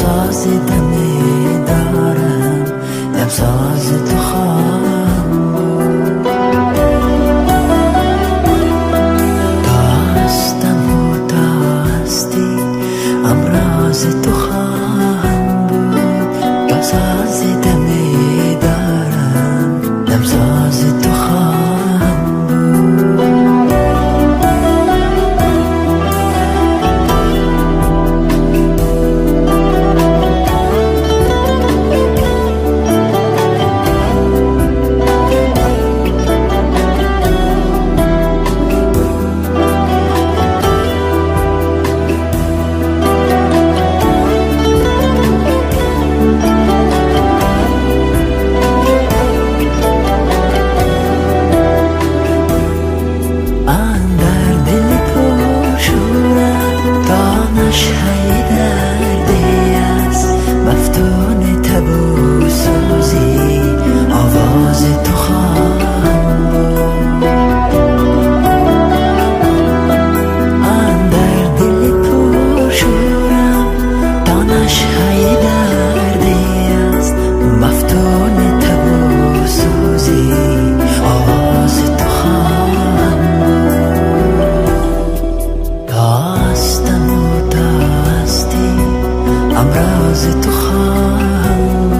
ساز دمی دارم دم ساز تو خواهم بود تا هستم و تا هستی امراض تو خواهم بود تا ساز دمی دارم دم ساز تو خواهم تو خواهم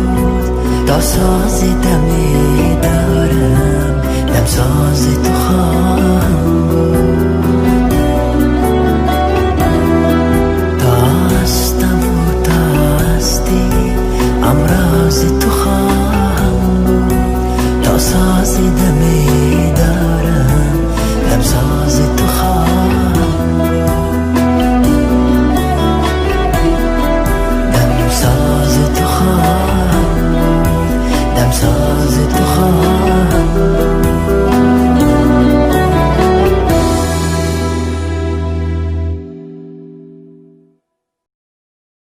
بود تا ساز دمی دارم دم ساز تو خواهم بود تا هستم و تا هستی امراض تو خواهم بود تا ساز